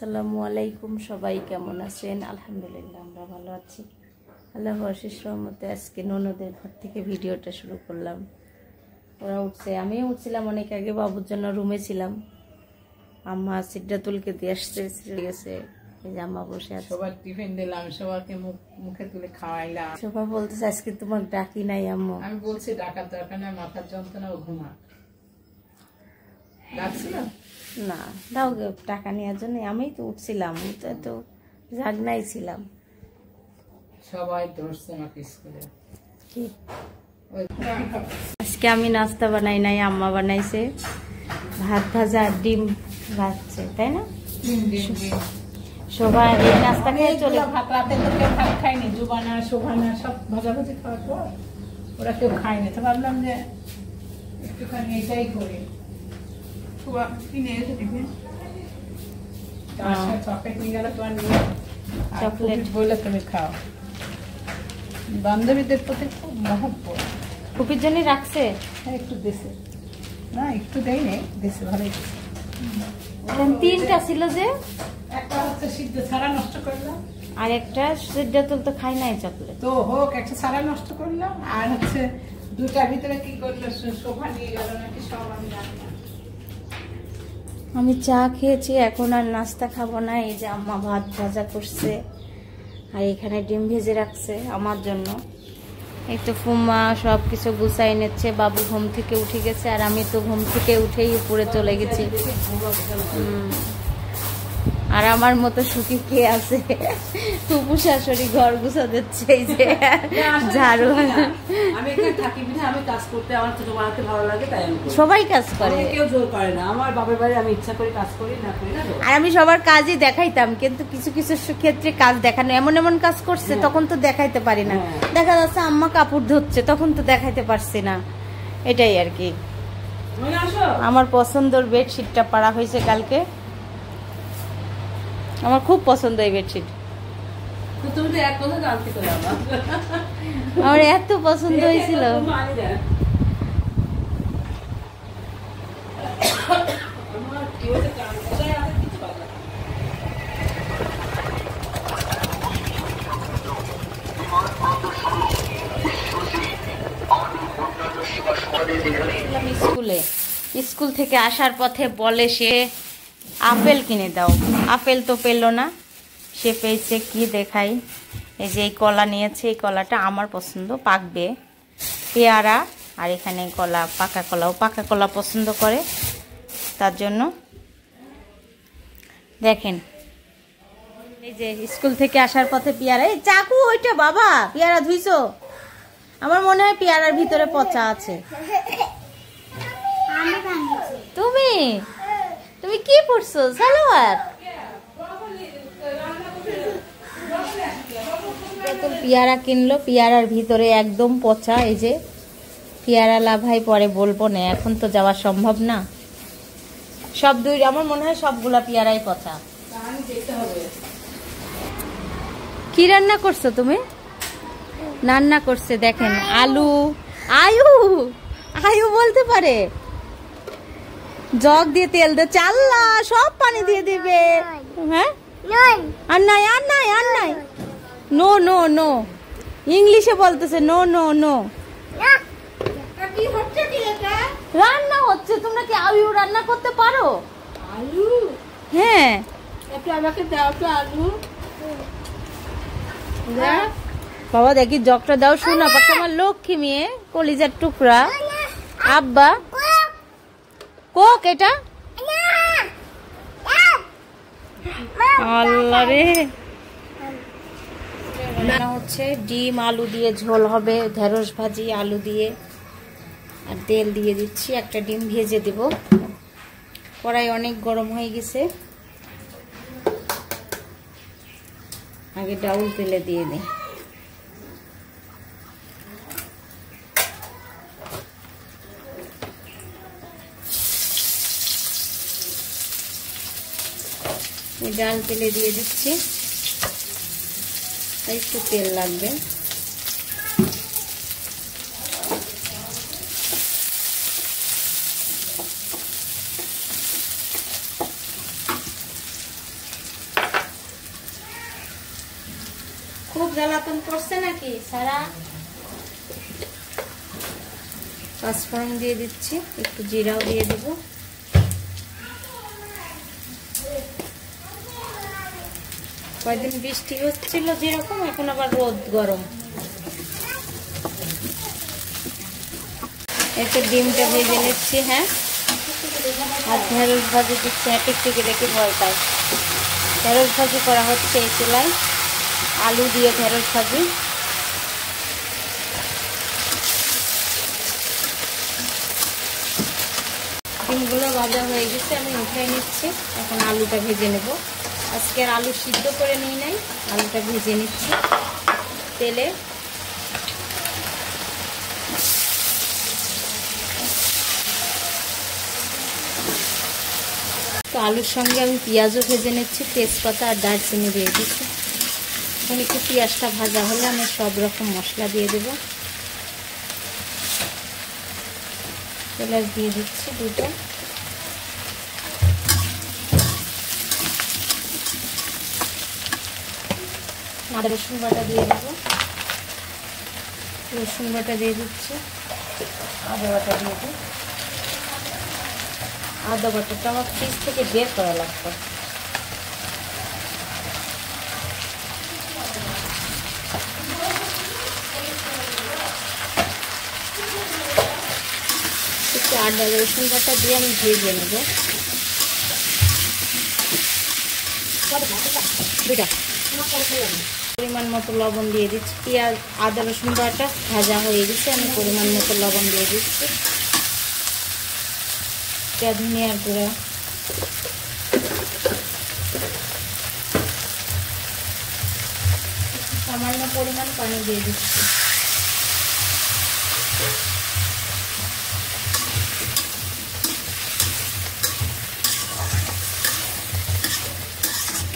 আসসালামু আলাইকুম, সবাই কেমন আছেন? আলহামদুলিল্লাহ আমরা ভালো আছি। আল্লাহর অশেষ রহমতে আজকে ননদের ঘর থেকে ভিডিওটা শুরু করলাম। ওরা উঠছে, আমিও উঠছিলাম অনেক আগে, বাবুর জন্য রুমে ছিলাম। আম্মা সিদ্ধাতুলকে দিয়ে আসতে গেছে, এই যে আম্মা বসে আছে। সবার টিফিন দিলাম, সবাইকে মুখে তুলে খাওয়াইলাম। শোভা বলতেছে আজকে তোমার ডাকি নাই আম্মু। আমি বলছি ডাকার দরকার নাই, মাথার যন্ত্রণা, ও ঘুমা ডাকছিল না, দাও টাকা নেওয়ার জন্য। আমি তো উঠছিলাম, তো জাগনাই ছিলাম। সবাই ধরছে আমাকে স্কুলে। আজকে আমি নাস্তা বানাই নাই, আম্মা বানাইছে। ভাত ভাজা আর ডিম ভাজছে, তাই না? শোভা এই নাস্তা খেয়ে চলে। ভাত রাতে তো কেউ ভাত খায়নি, জুবানা শোভানা সব ভাজাভাজি খাওয়ার পর ওরা কেউ খায়নি, তো ভাবলাম যে একটুখানি এটাই করি। চকলেট নিয়ে গেল, তোমার নিয়ে চকলেট বললে তুমি খাও। বান্ধবীদের প্রতি খুব মহব্বত। কুপির জন্য রাখছে, একটু দেশে না, একটু দেয় নেই, দেশে ভালোই। তিনটা ছিল যে, একটা হচ্ছে সিদ্ধ ছাড়া নষ্ট করলাম, আর একটা সিদ্ধাতুল তো খাই নাই চকলেট। তো হোক, একটা ছাড়া নষ্ট করলাম, আর হচ্ছে দুটার ভিতরে কি করলো, শোভা নিয়ে গেল নাকি সব আমি জানি না। আমি চা খেয়েছি, এখন আর নাস্তা খাবো না। এই যে আম্মা ভাত ভাজা করছে, আর এখানে ডিম ভেজে রাখছে আমার জন্য। এই তো ফুম্মা সব কিছু গুছাই নিচ্ছে। বাবু ঘুম থেকে উঠে গেছে, আর আমি তো ঘুম থেকে উঠেই উপরে চলে গেছি। আর আমার মতো সুখী কে আছে? টুপু শাশুড়ি ঘর গুছা দিচ্ছে, এই যে ঝাড়ু। আমি এখানে থাকি বিধায় আমি কাজ করতে আমার ছোট বানাতে ভালো লাগে, তাই আমি সবাই কাজ করে, কেউ জোর করে না। আমার বাবার বাড়ি আমি ইচ্ছা করে কাজ করি, না করি না। আর আমি সবার কাজই দেখাইতাম, কিন্তু কিছু কিছু ক্ষেত্রে কাজ দেখানো, এমন এমন কাজ করছে তখন তো দেখাইতে পারি না। দেখা যাচ্ছে আম্মা কাপড় ধুচ্ছে, তখন তো দেখাইতে পারছি না। এটাই আর কি। আমার পছন্দের বেডশিটটা পাড়া হয়েছে কালকে, আমার খুব পছন্দ এই বেডশিট। তুমি তো এক কথা জানতে করে আমার এত পছন্দ হয়েছিল। স্কুল থেকে আসার পথে বলে সে আপেল কিনে দাও। আপেল তো পেলো না, সে পেয়েছে কি দেখাই, এই যে এই কলা নিয়েছে। এই কলাটা আমার পছন্দ, পাকবে। পেয়ারা, আর এখানে কলা, পাকা কলা। ও পাকা কলা পছন্দ করে, তার জন্য দেখেন এই যে স্কুল থেকে আসার পথে পেয়ারা। এই চাকু ওইটা বাবা, পেয়ারা ধুইছো? আমার মনে হয় পেয়ারার ভিতরে পচা আছে। তুমি তুমি কি পড়ছো? সালোয়ার? পেয়ারা কিনলো, পেয়ারার ভিতরে একদম পচা। এই যে পেয়ারা লাভাই পরে বলবো না, এখন তো যাওয়া সম্ভব না। সব দুই, আমার মনে হয় সবগুলা পেয়ারাই পচা। কি রান্না করছো তুমি? রান্না করছে দেখেন আলু। আয়ু আয়ু বলতে পারে, জগ দিয়ে তেল দিয়ে চাল্লা সব পানি দিয়ে দিবে। হ্যাঁ, আর নাই আর নাই আর নাই। নো নো নো, ইংলিশে বলতেছে নো নো নো। রান্না হচ্ছে। তোমরা কি আলু রান্না করতে পারো? আলু? হ্যাঁ, একটু আমাকে দাও তো আলু। বাবা দেখি জগটা দাও। শোনা পাচ্ছে আমার লক্ষ্মী মেয়ে, কলিজার টুকরা। আব্বা কোক, এটা আল্লাহ রে। হচ্ছে ডিম আলু দিয়ে ঝোল হবে, ঢেঁড়স ভাজি আলু দিয়ে, আর তেল দিয়ে দিচ্ছি। একটা ডিম ভেজে দেব। কড়াই অনেক গরম হয়ে গেছে, আগে ডাউল তেলে দিয়ে দিই। ডাল তেলে দিয়ে দিচ্ছি, একটু তেল লাগবে। খুব জ্বালাতন করছে নাকি সারা? পাঁচফোড়ন দিয়ে দিচ্ছি, একটু জিরাও দিয়ে দিব। কয়েকদিন বৃষ্টি হচ্ছিল যেরকম, এখন আবার রোদ গরম। এতে ডিমটা ভেজে নিচ্ছি। হ্যাঁ, আর ঢেঁড়স ভাজি দিচ্ছি। হ্যাঁ, টিকটিকি দেখে ভয় পাই। ঢেঁড়স ভাজি করা হচ্ছে এই চুলায়, আলু দিয়ে ঢেঁড়স ভাজি। ডিমগুলো ভাজা হয়ে গেছে, আমি উঠিয়ে নিচ্ছি। এখন আলুটা ভেজে নেব। আজকে আর আলু সিদ্ধ করে নিই নাই, আলুটা ভেজে নিচ্ছি তেলে। তো আলুর সঙ্গে আমি পেঁয়াজও ভেজে নিচ্ছি, তেজপাতা আর দারচিনি দিয়ে দিচ্ছি। এখন একটু পেঁয়াজটা ভাজা হলে আমি সব রকম মশলা দিয়ে দেব। এলাচ দিয়ে দিচ্ছি দুটো। আদা রসুন বাটা দিয়ে দেবো। রসুন বাটা দিয়ে দিচ্ছি, আদা বাটা দিয়ে দিই। আদা বাটাটা আমার ফ্রিজ থেকে বের করা লাগবে। একটু আদা রসুন বাটা দিয়ে আমি ভেজে নেব। পরিমাণ মতো লবণ দিয়ে দিচ্ছি। পেঁয়াজ আদা রসুন বাটা ভাজা হয়ে গেছে, আমি পরিমাণ মতো লবণ দিয়ে দিচ্ছি। ধনিয়ার গুঁড়া, সামান্য পরিমাণ পানি দিয়ে দিচ্ছি।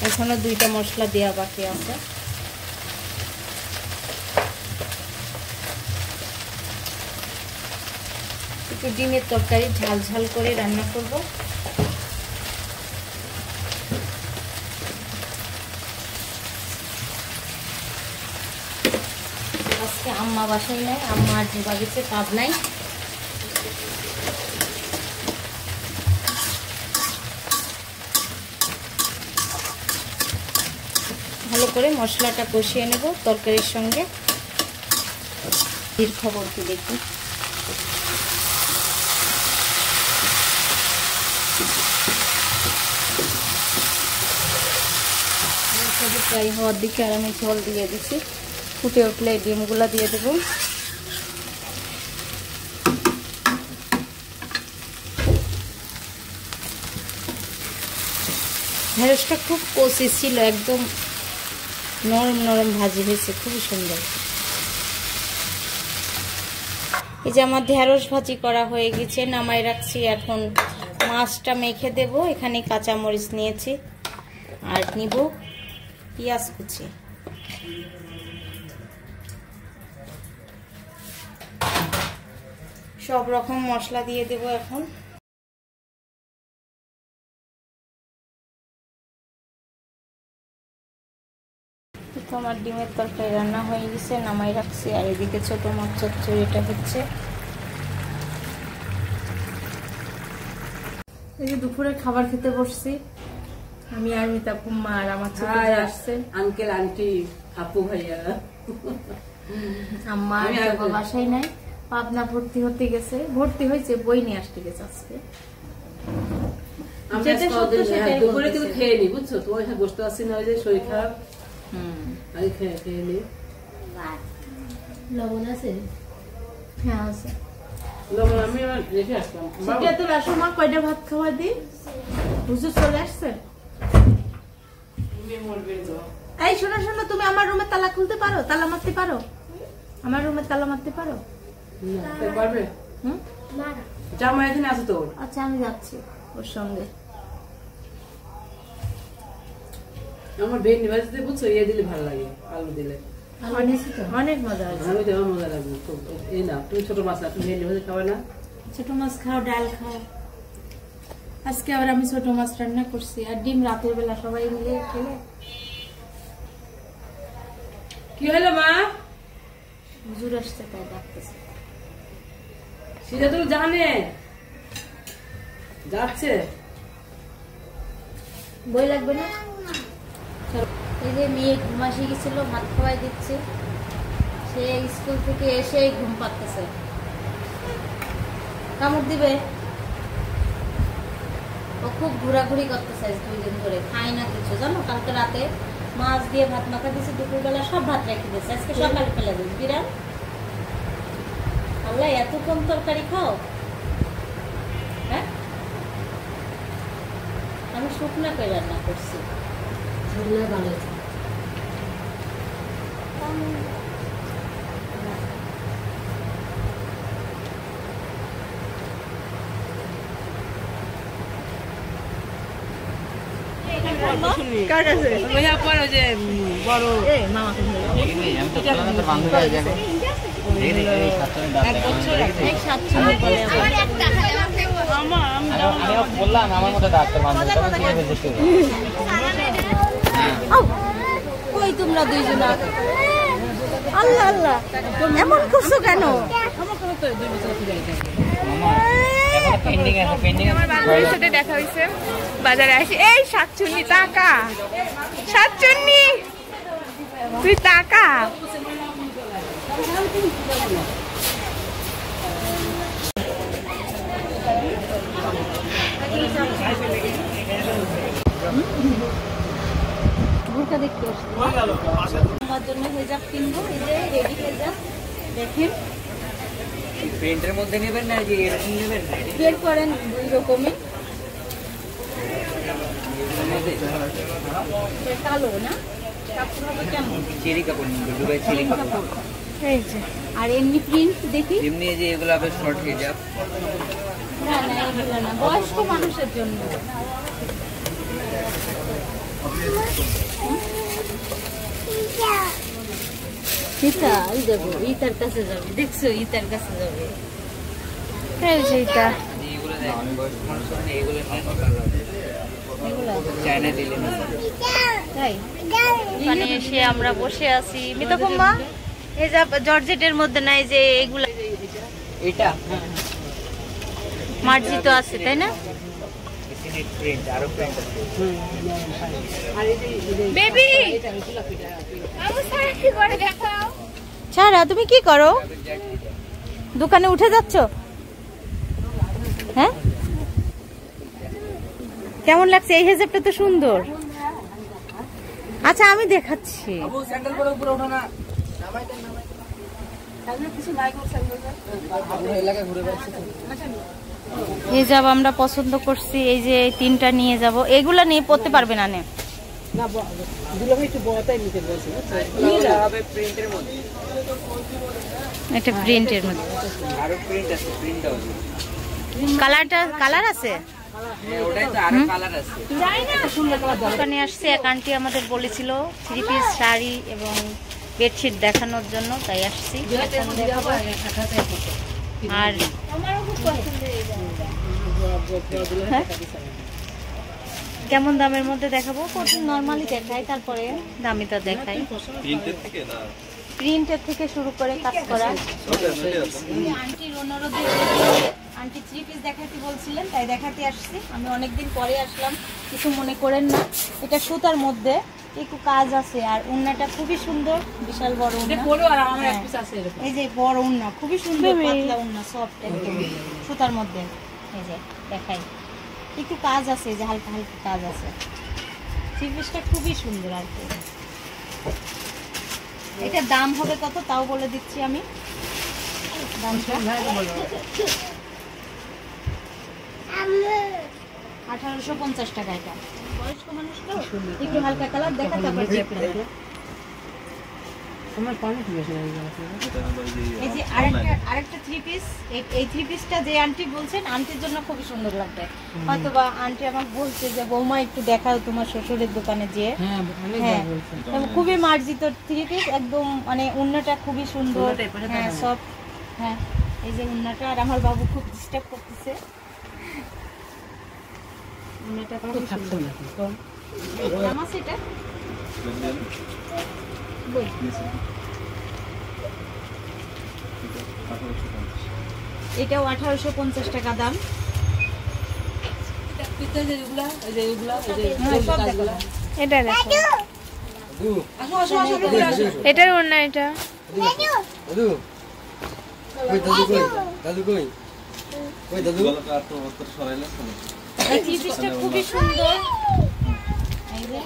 এখনো দুইটা মশলা দেওয়া বাকি আছে। একটু ডিমের তরকারি ঝাল ঝাল করে রান্না করব। আজকে আম্মা বাসায় নাই, আম্মা আর যোগা গেছে পাবনায়। ভালো করে মশলাটা কষিয়ে নেব তরকারির সঙ্গে। এর খবর কি দেখি। প্রায় হওয়ার দিকে আর আমি জল দিয়ে দিচ্ছি। ফুটে উঠলে ডিমগুলা দিয়ে দেবো। ঢেঁড়সটা খুব কষি ছিল, একদম নরম নরম ভাজি হয়েছে, খুবই সুন্দর। এই যে আমার ঢেঁড়স ভাজি করা হয়ে গেছে, নামাই রাখছি। এখন মাছটা মেখে দেব। এখানে কাঁচামরিচ নিয়েছি আর নিব পেঁয়াজ কুচি। সব রকম মশলা দিয়ে দেব এখন। আমার ডিমের তরকারি রান্না হয়ে গেছে, নামাই রাখছি। আর এদিকে ছোট মাছ চচ্চড়িটা হচ্ছে। এই যে দুপুরে খাবার খেতে বসছি আমি আর মিতা কুম্মা আর আমার ছোট আসছে আঙ্কেল আন্টি আপু ভাইয়া। আম্মা বাসায় নাই, পাবনা ভর্তি হতে গেছে। ভর্তি হয়েছে, বই নিয়ে আসতে গেছে আজকে। দুপুরে কিন্তু খেয়ে নি, বুঝছো? তোমার সাথে বসতে পারছি না, ওই যে শরীর খারাপ। আগে খেয়ে নি। লবণ আছে? হ্যাঁ আছে। লবণ আমি রেখে আসলাম। সেটা তো রাসমা কয়টা ভাত খাওয়া দিই? হুজুর চলে আসছে। এই শোনো শোনো, তুমি আমার রুমে তালা খুলতে পারো? তালা মারতে পারো? আমার রুমে তালা মারতে পারো? পারবে? জামা এখানে আছে তো। আচ্ছা আমি যাচ্ছি ওর সঙ্গে। আমার ভেন্ডি ভাজিতে বুঝছো ইয়ে দিলে ভালো লাগে, আলু দিলে অনেক মজা হয়েছে। আমি তো আমার মজা লাগবে। এই না তুমি ছোট মাছ না, তুমি ভেন্ডি ভাজি খাবে না? ছোট মাছ খাও, ডাল খাও। আজকে আবার আমি ছোট মাছ রান্না করছি আর ডিম রাতের বেলা সবাই মিলে খেলে। কি হলো মা? হুজুর আসছে তাই ডাকতেছে। সেটা তো জানে যাচ্ছে। বই লাগবে না? এই যে মেয়ে ঘুমাসি গেছিল, ভাত খাওয়াই দিচ্ছে। সে স্কুল থেকে এসেই ঘুম পাচ্ছে। কামড় দিবে। ও খুব ঘোরাঘুরি করতেছে 2 দিন ধরে, খাই না কিছু জানো। কালকে রাতে মাছ দিয়ে ভাত মাখা দিয়েছে, দুপুরবেলা সব ভাত রেখে দিয়েছে, আজকে সকালে ফেলে দিন। বিরাম আল্লাহ, এত কম তরকারি খাও? হ্যাঁ, আমি শুকনা করে রান্না করছি। ভালো কার কাছে? ভাইয়া পরে যে বড় মামা বললাম আমার মতো ডাক্তার কই তোমরা দুইজন? আল্লাহ আল্লাহ, এমন করছো কেন? বান্ধবীর সাথে দেখা হয়েছে বাজারে আসি। এই শাকচুন্নি টাকা, শাকচুন্নি তুই টাকা। ভুরকা দেখতে আসছি আমার জন্য হেজাব কিনবো। এই যে রেডি হেজাব দেখেন, প্রিন্টের মধ্যে নেবেন না যে এরকম নেবেন? বের করেন 2 রকমের। কালো না, কাপড় হবে কেমন? চেরি কাপড় নিবেন, দুবাই চেরি কাপড়। এই যে আর এমনি প্রিন্ট দেখি। এমনি যে এগুলো হবে শর্ট হিজাব। না না, এগুলো না, বয়স্ক মানুষের জন্য। ইতা এই যাবো, ইতার কাছে যাবে, দেখছো ইতার কাছে যাবে। এই যে ইতা, এগুলো দেখেন বয়স্ক মানুষের না, এগুলো নিয়ে কালার হবে। এগুলো চায়না দিলে না। তাই মানে এসে আমরা বসে আছি। মিতকুম্মা এই যে জর্জেটের মধ্যে নাই যে এগুলা, এটা মার্জিত আছে তাই না? প্রিন্ট আরো প্রিন্ট আছে। বেবি কি করে দেখাও। ছাড়া তুমি কি করো? দোকানে উঠে যাচ্ছ? হ্যাঁ, কেমন লাগছে? এই হেজাবটা তো সুন্দর। আচ্ছা আমি দেখাচ্ছি। আবু স্যান্ডেল পরে উপরে ওঠো না। হেজাব আমরা পছন্দ করছি, এই যে 3টা নিয়ে যাব। এগুলা নিয়ে পড়তে পারবে না নে? না দুলো ভাই একটু বড়টাই নিতে বলছে। এটা হবে প্রিন্টের মধ্যে। এটা প্রিন্টের মধ্যে আরো প্রিন্ট আছে, প্রিন্ট আছে। কালার আছে। হ্যাঁ ওটাই তো, আরো কালার আছে। দোকানে আসছে, এক আন্টি আমাদের বলেছিল 3 পিস শাড়ি এবং বেডশিট দেখানোর জন্য, তাই আসছি। আর হ্যাঁ? কেমন দামের মধ্যে দেখাবো? প্রথম নরমালি দেখাই, তারপরে দামিটা দেখাই। প্রিন্টের থেকে শুরু করে কাজ করা। আন্টির অনুরোধে আন্টি 3 পিস দেখাতে বলছিলেন, তাই দেখাতে আসছি। আমি অনেকদিন পরে আসলাম, কিছু মনে করেন না। এটা সুতার মধ্যে একটু কাজ আছে, আর উন্নাটা খুবই সুন্দর, বিশাল বড় উন্না। এই যে বড় উন্না, খুবই সুন্দর, পাতলা উন্না, সফট একদম, সুতার মধ্যে। এই যে দেখাই, একটু কাজ আছে, যে হালকা হালকা কাজ আছে। 3 পিসটা খুবই সুন্দর আর কি। এটা দাম হবে কত তাও বলে দিচ্ছি আমি। দামটা 1850 টাকা। এটা বয়স্ক মানুষ তো, একটু হালকা কালার দেখা, তারপর এই যে আরেকটা 3 পিস। এই 3 পিসটা যে আন্টি বলছেন, আন্টির জন্য খুবই সুন্দর লাগবে। হয়তো বা আন্টি আমাকে বলছে যে বৌমা একটু দেখাও তোমার শ্বশুরের দোকানে যেয়ে। হ্যাঁ, খুবই মার্জিত 3 পিস একদম, মানে উন্নাটা খুবই সুন্দর। হ্যাঁ সব, হ্যাঁ এই যে উন্নাটা। আর আমার বাবু খুব ডিস্টার্ব করতেছে। উন্নাটা খুব সুন্দর। দাম আছে এটা? এটাও 1850 টাকা দাম। পিতল যেগুলা, এই যে এগুলা, এই যে সব দেখো। এটা দেখো, আসো আসো আসো ভিতরে আসো। এটার ওড়না এটা। দাদু কই দাদু কই দাদু কই কই দাদু এই জিনিসটা খুবই সুন্দর। এই যে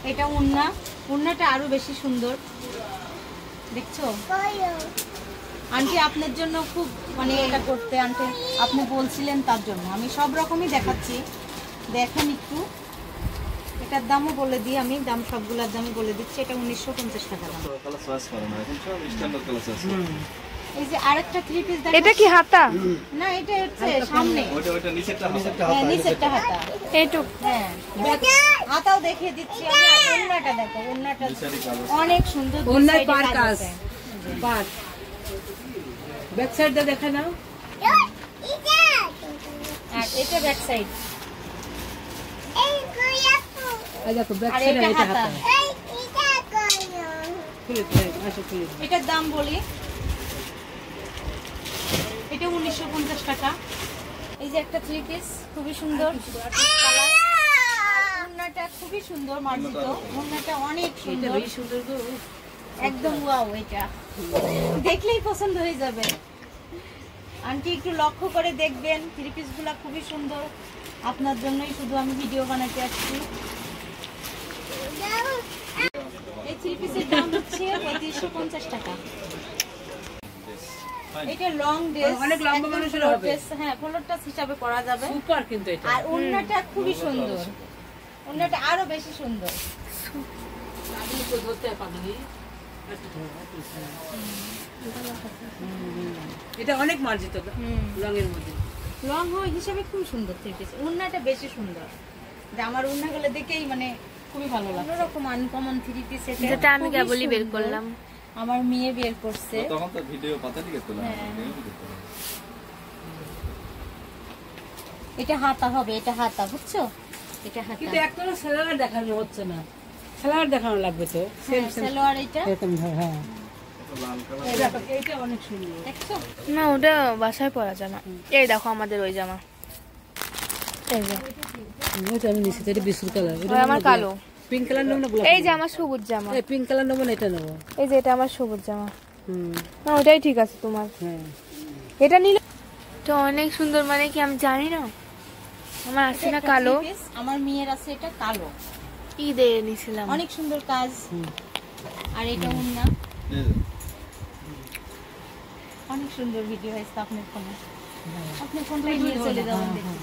এটা ওড়না, ওড়নাটা আরো বেশি সুন্দর, দেখছো আন্টি? আপনার জন্য খুব মানে এটা করতে আন্টি আপনি বলছিলেন, তার জন্য আমি সব রকমই দেখাচ্ছি, দেখেন একটু। এটার দামও বলে দিই আমি, দাম সবগুলোর দামই বলে দিচ্ছি। এটা 1950 টাকা দাম। এই যে আরেকটা 3 পিস দেখো। এটা কি হাতা? না, এটা হচ্ছে সামনে, হ্যাঁ নিচেরটা হাতা এইটুক। হ্যাঁ হাতাও দেখিয়ে দিচ্ছি আমি। আর ওড়নাটা দেখো, ওড়নাটা অনেক সুন্দর, দুই ওড়নায় সাইডে পার কাজ কাজ। আছে। পার ব্যাক সাইডটা দেখে নাও। আর এটা ব্যাক সাইড, এই দেখো ব্যাক আর সাইডে এটা এটা হাতা। হাতা। খুলে খুলে আসো খুলে। এটার দাম বলি, এটা 1950 টাকা। এই যে একটা 3 পিস খুবই সুন্দর কালার, ওড়নাটা খুবই সুন্দর মার্জিত, ওড়নাটা অনেক এটা সুন্দর, বেশি সুন্দর গো। একদম ওয়াও। এটা দেখলেই পছন্দ হয়ে যাবে আন্টি, একটু লক্ষ্য করে দেখবেন। 3 পিস গুলা খুবই সুন্দর, আপনার জন্যই শুধু আমি ভিডিও বানাতে আসছি। এই 3 পিসের দাম হচ্ছে 3550 টাকা। এটা লং ড্রেস, অনেক লম্বা মানুষের হবে। হ্যাঁ ফ্লোরটা হিসাবে পরা যাবে। সুপার কিন্তু এটা। আর ওড়নাটা খুবই সুন্দর, ওড়নাটা আরো বেশি সুন্দর। আপনি তো ধরতে পারবেন। এটা অনেক মার্জিত রঙের মধ্যে। লং হয় হিসাবে খুব সুন্দর 3 পিস, ওড়নাটা বেশি সুন্দর। যে আমার ওড়নাগুলো দেখেই মানে খুবই ভালো লাগে, অন্যরকম আনকমন 3 পিস। যেটা আমি কেবলই বের করলাম, আমার মেয়ে বের করছে। তখন তো ভিডিও পাতা লিখে তোলা এটা হাতা হবে, এটা হাতা, বুঝছো? এটা হাতা, কিন্তু একটা সেলার দেখানো হচ্ছে না, সেলার দেখানো লাগবে তো। সেম সেম সালোয়ার এটা এরকম হ্যাঁ। এইটা অনেক সুন্দর। দেখছো? না ওটা বাসায় পরা জামা। এই দেখো আমাদের ওই জামা, এই যে ওইটা আমি নিচ্ছি, এটা বিস্কুট কালার। ওই আমার কালো, পিঙ্ক কালার নেবো না গোলাপি? এই যে আমার সবুজ জামা, এই পিঙ্ক কালার নেবো না এটা নেবো? এই যে এটা আমার সবুজ জামা। হুম না ওটাই ঠিক আছে তোমার, হ্যাঁ। এটা নিলে তো অনেক সুন্দর। মানে কি আমি জানি না, আমার আছে না এটা কালো, 3 পিস, আমার মেয়ের আছে এটা কালো, ঈদে নিয়েছিলাম। অনেক সুন্দর কাজ। আর এটা ওড়না, অনেক সুন্দর ভিডিও হয়েছে আপনার ফোনে। আপনি ফোনটা নিয়ে চলে যাবেন দেখি।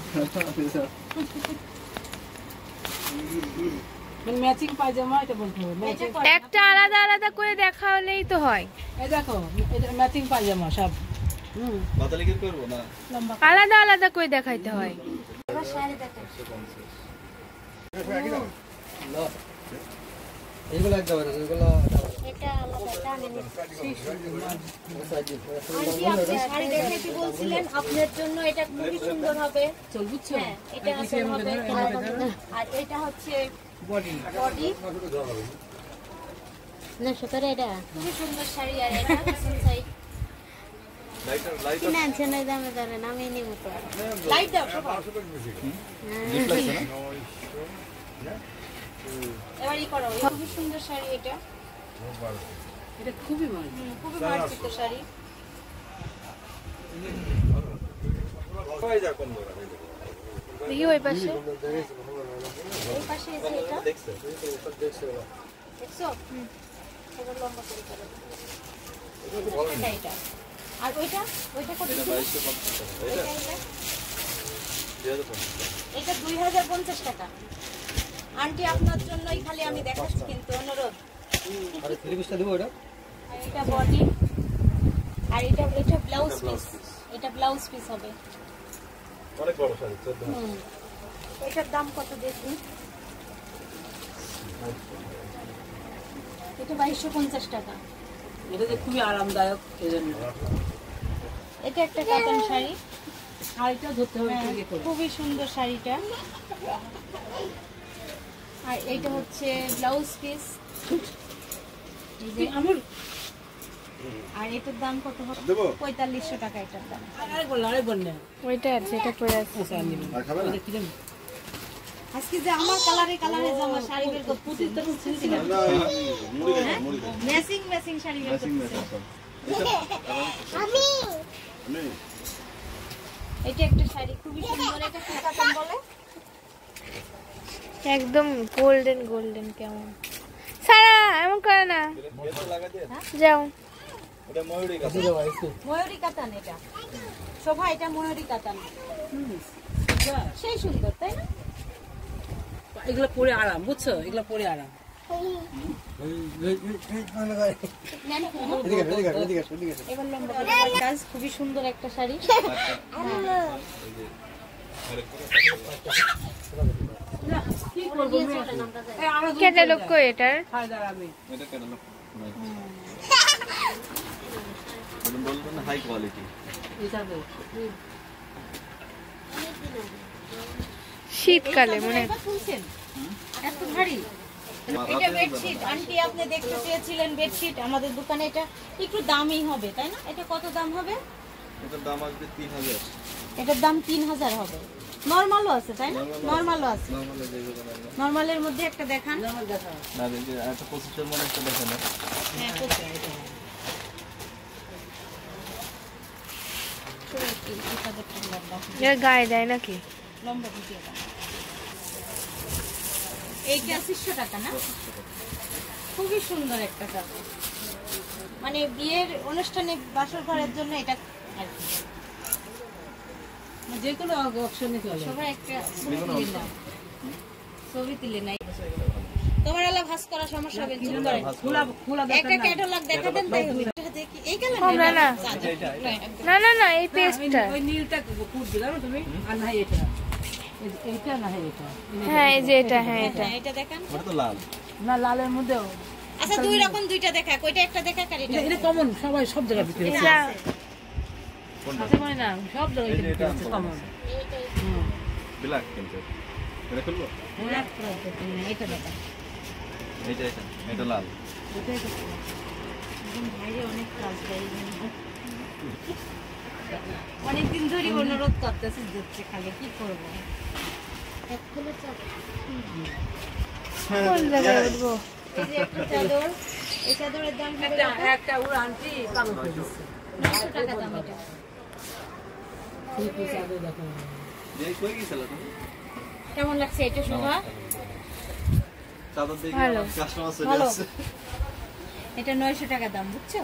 মানে ম্যাচিং পায়জামা এটা বলতে হবে। এটা ম্যাচিং করে একটা আলাদা আলাদা করে দেখা হলেই তো হয়, এই দেখো এটা ম্যাচিং পায়জামা সব। হুম পাতা লিখে করবো না লম্বা আলাদা আলাদা করে দেখাইতে হয়। এবার শাড়ি দেখো। এইগুলো একদম না এগুলো এটা আলাদা, এটা আমি নিচ্ছি। আন্টি আপনি শাড়ি দেখাইতে বলছিলেন, আপনার জন্য এটা খুবই সুন্দর হবে। চল বুঝছো? হ্যাঁ, এটা আসল হবে। আর এটা হচ্ছে বডি বডি, না সতরে এটা খুবই সুন্দর শাড়ি। আর এটা পিছন সাইড কিনে আনছেন এই দামে ধরেন, আমি নিব তো। লাইট দাও সবাই। এবার ই করো, খুবই সুন্দর শাড়ি এটা, এটা খুবই ভালো। খুবই মার্জিত শাড়ি। দেখি ওই পাশে, এই পাশে এসে এটা দেখছো? এটা লম্বা করে করো। এটা আর ওইটা কত ছিল? এটা 2050 টাকা। আন্টি আপনার জন্যই খালি আমি দেখাচ্ছি, কিন্তু অনুরোধ। আরে 3 পিসটা দেবো এটা আর এটা বডি, আর এটা ব্লাউজ পিস, এটা ব্লাউজ পিস হবে। অনেক বড় শাড়ি 14 এটার দাম কত দেখুন? এটা 2250 টাকা। এটা যে খুবই আরামদায়ক এজন্য। এটা একটা কটন শাড়ি, আর এটা ধরতে হবে হ্যাঁ, ইয়ে করে। খুবই সুন্দর শাড়িটা। আর এইটা হচ্ছে ব্লাউজ পিস, এই যে আমার আর এটার দাম কত হবে? দেবো 4500 টাকা এটার দাম। আরেক বল না ওইটা আছে, এটা পরে আছে। আচ্ছা আমি আর খাবে না কি জানি আজকে যে আমার কালারে জামা শাড়ি বের করতে পুতির তো ছিলছিল না মুড়ি খাই মুড়ি খাই ম্যাচিং শাড়ি বের ম্যাচিং করতে। ম্যাচিং আমি এটা একটা শাড়ি খুবই সুন্দর, এটা কি কাতান বলে? একদম গোল্ডেন গোল্ডেন কেমন। সারা এমন করে না, এটা লাগা দে যাও। এটা ময়ূরী কাছে ময়ূরী কাতান এটা। শোভা এটা ময়ূরী কাতান। সেই সুন্দর তাই না? এগুলো পরে আরাম বুঝছো, এগুলো পরে আরাম। এদিকে এদিকে এদিকে এদিকে এবার লম্বা করে কাজ, খুবই সুন্দর একটা শাড়ি। কি করবো ক্যাটালগ কই এটার? খাই দাঁড়াবে এটা কেন এটা বলতো না হাই কোয়ালিটি এইটাবে শীতকালে মনে হয়। এটা শুনছেন? এত ভারী। এটা বেডশিট আন্টি আপনি দেখতে চেয়েছিলেন বেডশিট আমাদের দোকানে, এটা একটু দামই হবে তাই না? এটা কত দাম হবে? এটার দাম আসবে 3000 এটার দাম 3000 হবে। নরমালও আছে তাই না? নরমালও আছে। নরমালি যেগুলো নরমালের মধ্যে একটা দেখান। না দেখি একটা 25 মনে একটা দেখেন হ্যাঁ, এর গায়ে দেয় নাকি? লম্বা ভিডিও এইটা 2500 টাকা না? খুবই সুন্দর একটা কাপড়, মানে বিয়ের অনুষ্ঠানে বাসর ঘরের জন্য এটা আর কি। যে কোনো অপশনে চলে। সবাই একটা ছবি তুলে নাও। ছবি তুলে নাই তোমার আলা ভাস করা সমস্যা হবে চুপ করে। খোলা খোলা একটা ক্যাটালগ দেখা দেন তাই দেখি এই কালার কম না না না না না, এই পেস্টটা। ওই নীলটা কুট দিলাম তুমি, আর না এটা এইটা না এটা হ্যাঁ এই যে এটা, হ্যাঁ এটা। হ্যাঁ এটা দেখান। ওটা তো লাল না লালের মধ্যেও আচ্ছা দুই রকম দুইটা দেখা, কয়টা একটা দেখা আর এটা এটা কমন, সবাই সব জায়গায় বিক্রি হচ্ছে। এটা হাতে মানে না সব জায়গায় বিক্রি হচ্ছে কমন। ব্ল্যাক কিন্তু এটা খুলবো এটা দেখা। এইটা এটা লাল ভাইরে অনেক কাজ দেয়, অনেকদিন ধরে অনুরোধ করতেছি দিচ্ছে, খালি কি করবো। কোন জায়গায় উঠবো? এই যে একটা চাদর, এই চাদরের দাম হবে কত? একটা উড় আনটি কালো করে দিচ্ছে। 900 টাকা দাম এটা। ঠিক আছে দেখো যে কই গেছিল তুমি কেমন লাগছে এটা শোভা? চাদর দেখি ভালো। কাস্টমার চলে ভালো। আসছে এটা 900 টাকা দাম বুঝছো?